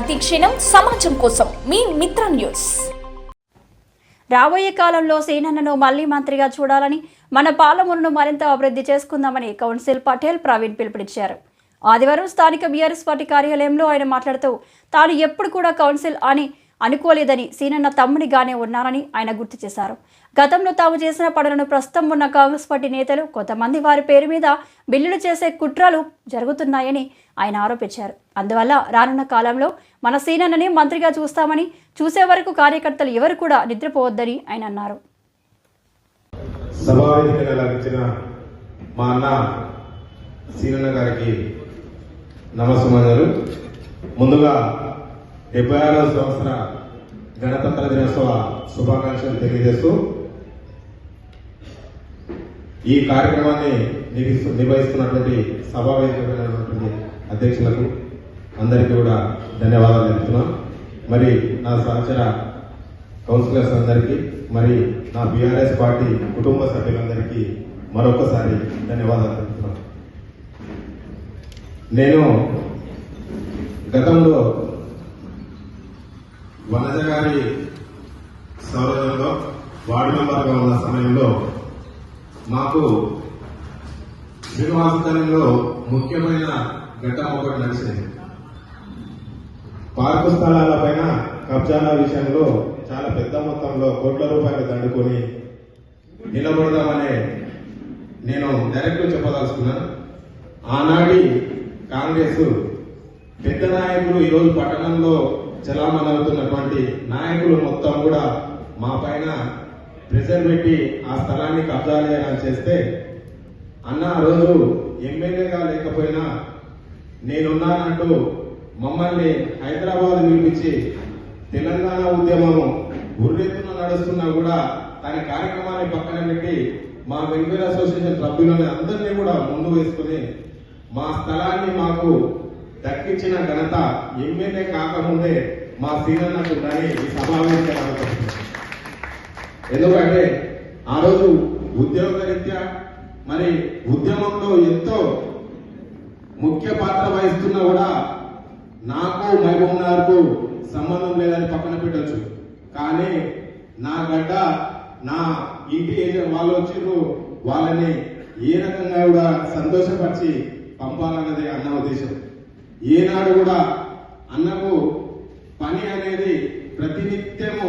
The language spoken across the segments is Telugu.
ప్రతి క్షణం సమాజం కోసం మీ మిత్ర న్యూస్. రాబోయే కాలంలో సీనన్నను మళ్లీ మంత్రిగా చూడాలని, మన పాలమూరును మరింత అభివృద్ధి చేసుకుందామని కౌన్సిల్ పటేల్ ప్రవీణ్ పిలుపునిచ్చారు. ఆదివారం స్థానిక బీఆర్ఎస్ పార్టీ కార్యాలయంలో ఆయన మాట్లాడుతూ తాను ఎప్పుడు కూడా కౌన్సిల్ అని అనుకోలేదని, సీనన్న తమ్ముడిగానే ఉన్నారని ఆయన గుర్తు చేశారు. గతంలో తాము చేసిన పనులను ప్రస్తుతం ఉన్న కాంగ్రెస్ పార్టీ నేతలు కొంతమంది వారి పేరు మీద బిల్లులు చేసే కుట్రలు జరుగుతున్నాయని ఆయన ఆరోపించారు. అందువల్ల రానున్న కాలంలో మన సీనన్నని మంత్రిగా చూస్తామని, చూసే వరకు కార్యకర్తలు ఎవరు కూడా నిద్రపోవద్దని ఆయన అన్నారు. మా అన్న సీనన్న గారికి నమస్కారాలు. ముందుగా 76వ సంవత్సర గణతంత్ర దినోత్సవ శుభాకాంక్షలు తెలియజేస్తూ ఈ కార్యక్రమాన్ని నిర్వహిస్తున్నటువంటి సభావేదికమైనటువంటి అధ్యక్షులకు అందరికీ కూడా ధన్యవాదాలు తెలుపుతున్నాం. మరి నా సహచర కౌన్సిలర్స్ అందరికీ, మరి నా బీఆర్ఎస్ పార్టీ కుటుంబ సభ్యులందరికీ మరొకసారి ధన్యవాదాలు తెలుపుతున్నాను. నేను గతంలో వనజ గారి సౌరభంలో వార్డు మెంబర్గా ఉన్న సమయంలో మాకు శ్రీనివాసంలో ముఖ్యమైన ఘట్టం ఒకటి నడిచింది. పార్కు స్థలాల పైన కబ్జాల విషయంలో చాలా పెద్ద మొత్తంలో కోట్ల రూపాయలు దండుకొని నిలబడదామనే నేను డైరెక్ట్ చెప్పదలుచుకున్నాను. ఆనాటి కాంగ్రెస్ పెద్ద నాయకులు ఈరోజు పట్టణంలో చలామణి అవుతున్నటువంటి నాయకులు మొత్తం కూడా మా పైన ప్రెషర్ పెట్టి ఆ స్థలాన్ని కబ్జా చేయాలని చేస్తే, అన్న ఆ రోజు ఎమ్మెల్యేగా లేకపోయినా నేనున్నానంటూ మమ్మల్ని హైదరాబాద్ పిలిపించి తెలంగాణ ఉద్యమం ఉర్రెత్తున నడుస్తున్నా కూడా దాని కార్యక్రమాన్ని పక్కన పెట్టి మా వెల్ఫేర్ అసోసియేషన్ సభ్యులని అందరినీ కూడా ముందు వేసుకుని మా స్థలాన్ని మాకు దక్కించిన ఘనత ఎమ్మెల్యే కాకముందే మా సీనన్నకు ఉందని ఈ సమావేశం. ఎందుకంటే ఆ రోజు ఉద్యోగరీత్యా మరి ఉద్యమంలో ఎంతో ముఖ్య పాత్ర వహిస్తున్నా కూడా నాకు మహబూబ్నగర్కు సంబంధం లేదని పక్కన పెట్టచ్చు. కానీ నా గడ్డ నా ఇంటి వాళ్ళు వచ్చిర్రు, వాళ్ళని ఏ రకంగా కూడా సంతోషపరిచి పంపాలన్నదే అన్న ఉద్దేశం. ఏనాడు కూడా అన్నకు పని అనేది ప్రతినిత్యము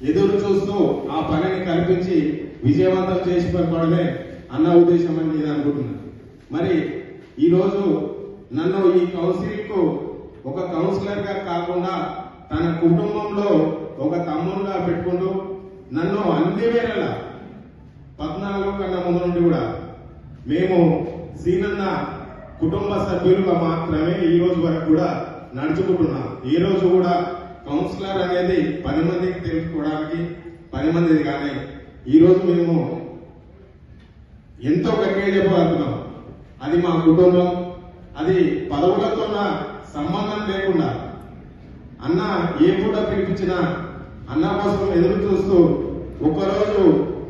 ఎదురు చూస్తూ ఆ పనిని కల్పించి విజయవంతం చేసి పంపడమే అన్న ఉద్దేశం అని నేను అనుకుంటున్నాను. మరి ఈరోజు నన్ను ఈ కౌన్సిల్కు ఒక కౌన్సిలర్ గా కాకుండా తన కుటుంబంలో ఒక తమ్ముడుగా పెట్టుకుంటూ నన్ను అన్ని వేళలా 14 కన్నా ముందు నుండి కూడా మేము సీనన్న కుటుంబ సభ్యులుగా మాత్రమే ఈ రోజు వరకు కూడా నడుచుకుంటున్నాం. ఈ రోజు కూడా కౌన్సిలర్ అనేది 10 మందికి తెలుసుకోవడానికి 10 మందిది కానీ ఈ రోజు మేము ఎంతో గట్టిగా చెప్పగలుగుతున్నాం. అది మా కుటుంబం, అది పదవులతో సంబంధం లేకుండా అన్న ఏ పూట పిలిపించినా అన్న కోసం ఎదురు చూస్తూ ఒక్కరోజు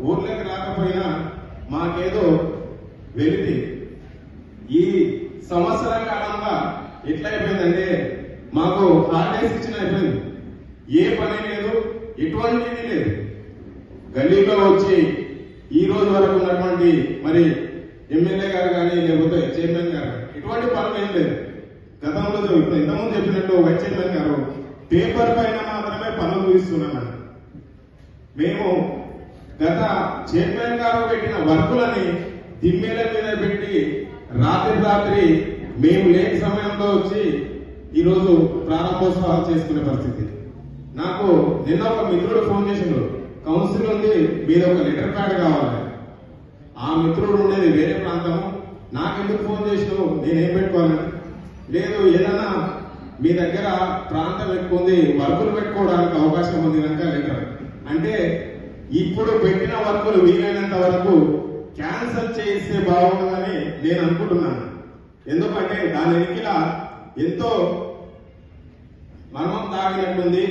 ఊర్లోకి రాకపోయినా మాకేదో వెలితి. ఈ సంవత్సర కాలంగా ఎట్లయిపోయిందంటే మాకు హాలిడేస్ ఇచ్చిన అయిపోయింది. ఏ పని లేదు, ఎటువంటిది లేదు. గల్లీలో వచ్చి ఈ రోజు వరకు ఉన్నటువంటి మరి ఎమ్మెల్యే గారు కానీ లేకపోతే చైర్మన్ గారు ఎటువంటి పనులు ఏం లేదు. గతంలో ఇంతకుముందు చెప్పినట్టు వైస్ చైర్మన్ గారు పేపర్ పైన మాత్రమే పనులు చూపిస్తున్నామని, మేము గత చైర్మన్ గారు పెట్టిన వర్కులని దిమ్మేల మీద పెట్టి రాత్రి మేము లేని సమయంలో వచ్చి ఈరోజు ప్రారంభోత్సవాలు చేసుకునే పరిస్థితి. నాకు నిన్న ఒక మిత్రుడు ఫోన్ చేసిండు, కౌన్సిల్ ఉంది, మీద ఒక లెటర్ ప్యాడ్ కావాలి. ఆ మిత్రుడు ఉండేది వేరే ప్రాంతము, నాకెందుకు ఫోన్ చేసినావు, నేనేం పెట్టుకోవాలి? లేదు, ఏదైనా మీ దగ్గర ప్రాంతం ఎక్కువ ఉంది, వర్కులు పెట్టుకోవడానికి అవకాశం ఉంది కనుక లెటర్ అంటే ఇప్పుడు పెట్టిన వర్కులు వీలైనంత వరకు క్యాన్సల్ చేస్తే బాగుంటుందని నేను అనుకుంటున్నాను. ఎందుకంటే దాని వెనుక ఎంతో మర్మం తాగినట్టుంది.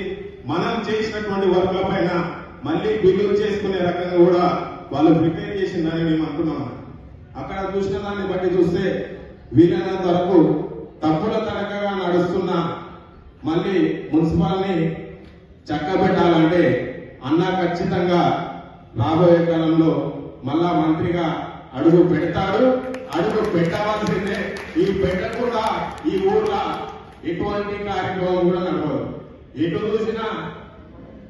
మనం చేసినటువంటి వర్క్ల పైన మళ్ళీ బిల్లు చేసుకునే రకంగా కూడా వాళ్ళు ప్రిపేర్ చేసిందని మేము అనుకున్నాము. అక్కడ చూసిన దాన్ని బట్టి చూస్తే వీలైనంత వరకు తప్పుల తడకగా నడుస్తున్న మళ్ళీ మున్సిపాల్ని చక్కబెట్టాలంటే అన్న ఖచ్చితంగా రాబోయే కాలంలో మళ్ళా మంత్రిగా అడుగు పెడతాడు. అడుగు పెట్టవలసిందే. ఈ పెట్టకుండా ఈ ఊర్లో ఎటువంటి కార్యక్రమం కూడా నడవదు. ఎటు చూసినా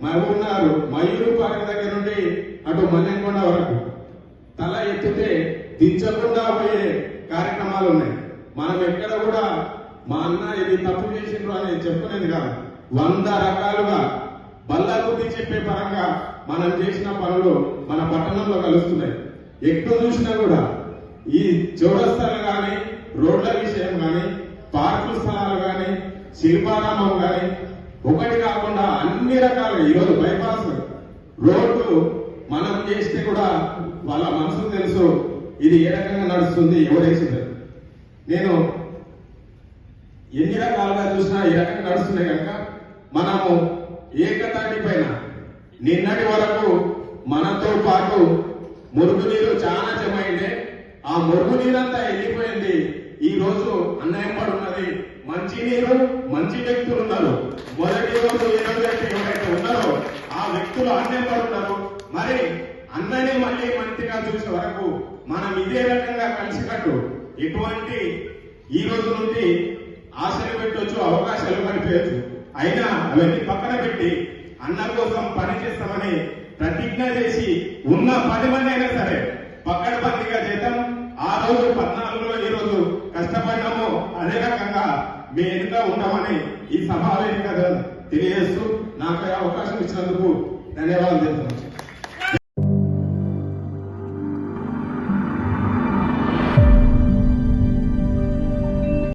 మరుగున్నారు. మయూరు పార్క్ దగ్గర నుండి అటు మల్లెకొండ వరకు తల ఎత్తితే దించకుండా పోయే కార్యక్రమాలు ఉన్నాయి. మనం ఎక్కడ కూడా మా అన్న ఇది తప్పు చేసిండ్రు అని చెప్పుకునేది కాదు. 100 రకాలుగా బల్లా బుద్ధి చెప్పే పరంగా మనం చేసిన పనులు మన పట్టణంలో కలుస్తున్నాయి. ఎక్కడ చూసినా కూడా ఈ చౌరస్తాలు కానీ, రోడ్ల విషయం కానీ, పార్కుల స్థలాలు కానీ, శిల్పారామం కానీ ఒకటి కాకుండా అన్ని రకాలుగా ఈరోజు బైపాస్ రోడ్డు మనం చేస్తే కూడా వాళ్ళ మనసుకు తెలుసు ఇది ఏ రకంగా నడుస్తుంది, ఎవరేసింది. నేను ఎన్ని రకాలుగా చూసినా ఈ రకంగా నడుస్తున్నాయి కనుక మనము ఏకతాటి పైన నిన్నటి వరకు మనతో పాటు మురుగునీరు చాలా జమైందే. ఆ మురుగునీరంతా వెళ్ళిపోయింది. ఈ రోజు అన్నయంపడి ఉన్నది మంచి నీరు, మంచి వ్యక్తులు ఉన్నారు. మొదటి రోజు ఏ రోజైతే ఎవరైతే ఉన్నారో ఆ వ్యక్తులు అన్నయంపడి ఉన్నారు. మరి అన్నని మళ్ళీ మంత్రిగా చూసే వరకు మనం ఇదే రకంగా కలిసినట్టు ఎటువంటి ఈ రోజు నుండి ఆశలు పెట్టవచ్చు, అవకాశాలు పడిపోయచ్చు. అయినా అవన్నీ పక్కన పెట్టి అన్న కోసం పనిచేస్తామని ప్రతిజ్ఞ చేసి ఉన్న 10 మంది అయినా సరే పక్కన బందీగా చేద్దాం. ఆ రోజు 14లో ఈ రోజు కష్టపడ్డాము, అదే రకంగా మీ ఎదుట ఉంటామని ఈ సభ తెలియజేస్తూ నాకు అవకాశం ఇచ్చినందుకు ధన్యవాదాలు చెప్తున్నాను.